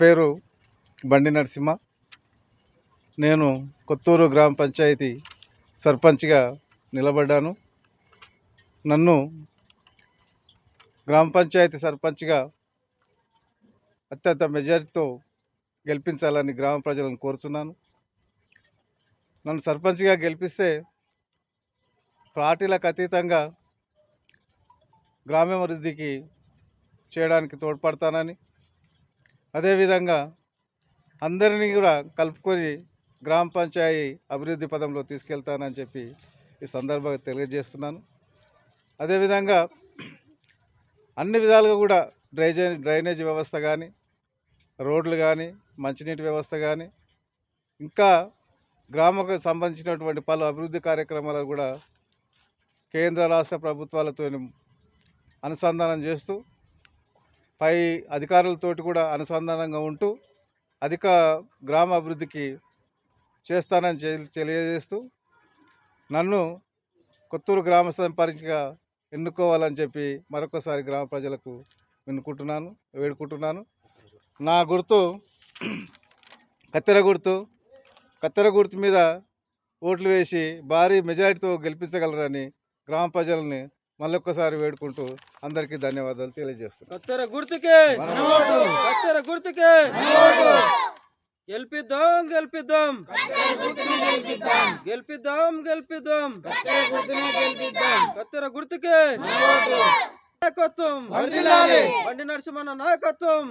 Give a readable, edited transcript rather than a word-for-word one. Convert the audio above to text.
పేరు బండి నరసింహ. నేను కొత్తూరు గ్రామ పంచాయతీ సర్పంచ్గా నిలబడ్డాను. నన్ను గ్రామ పంచాయతీ సర్పంచ్గా అత్యంత మెజారిటీతో గెలిపించాలని గ్రామ ప్రజలను కోరుతున్నాను. నన్ను సర్పంచ్గా గెలిపిస్తే పార్టీలకు అతీతంగా గ్రామాభివృద్ధికి చేయడానికి తోడ్పడతానని, అదేవిధంగా అందరినీ కూడా కలుపుకొని గ్రామ పంచాయతీ అభివృద్ధి పదంలో తీసుకెళ్తానని చెప్పి ఈ సందర్భంగా తెలియజేస్తున్నాను. అదేవిధంగా అన్ని విధాలుగా కూడా డ్రైనేజ్ వ్యవస్థ కానీ, రోడ్లు కానీ, మంచినీటి వ్యవస్థ కానీ, ఇంకా గ్రామకు సంబంధించినటువంటి పలు అభివృద్ధి కార్యక్రమాలు కూడా కేంద్ర రాష్ట్ర ప్రభుత్వాలతో అనుసంధానం చేస్తూ, పై అధికారులతోటి కూడా అనుసంధానంగా ఉంటూ అధిక గ్రామ అభివృద్ధికి చేస్తానని తెలియజేస్తూ, నన్ను కొత్తూరు గ్రామ సర్పంచ్గా ఎన్నుకోవాలని చెప్పి మరొకసారి గ్రామ ప్రజలకు వేడుకుంటున్నాను. నా గుర్తు కత్తెర గుర్తు. కత్తెర గుర్తు మీద ఓట్లు వేసి భారీ మెజారిటీతో గెలిపించగలరని గ్రామ ప్రజల్ని మళ్ళొక్కసారి వేడుకుంటూ అందరికీ ధన్యవాదాలు తెలియజేస్తున్నాను. కత్తెర గుర్తుకే, కత్తెర గుర్తుకే గెలిపిద్దాం, గెలిపిద్దాం, గెలిపిద్దాం, గెలిపిద్దాం, కత్తెర గుర్తుకే నాయకత్వం, బండి నరసింహన్న నాయకత్వం.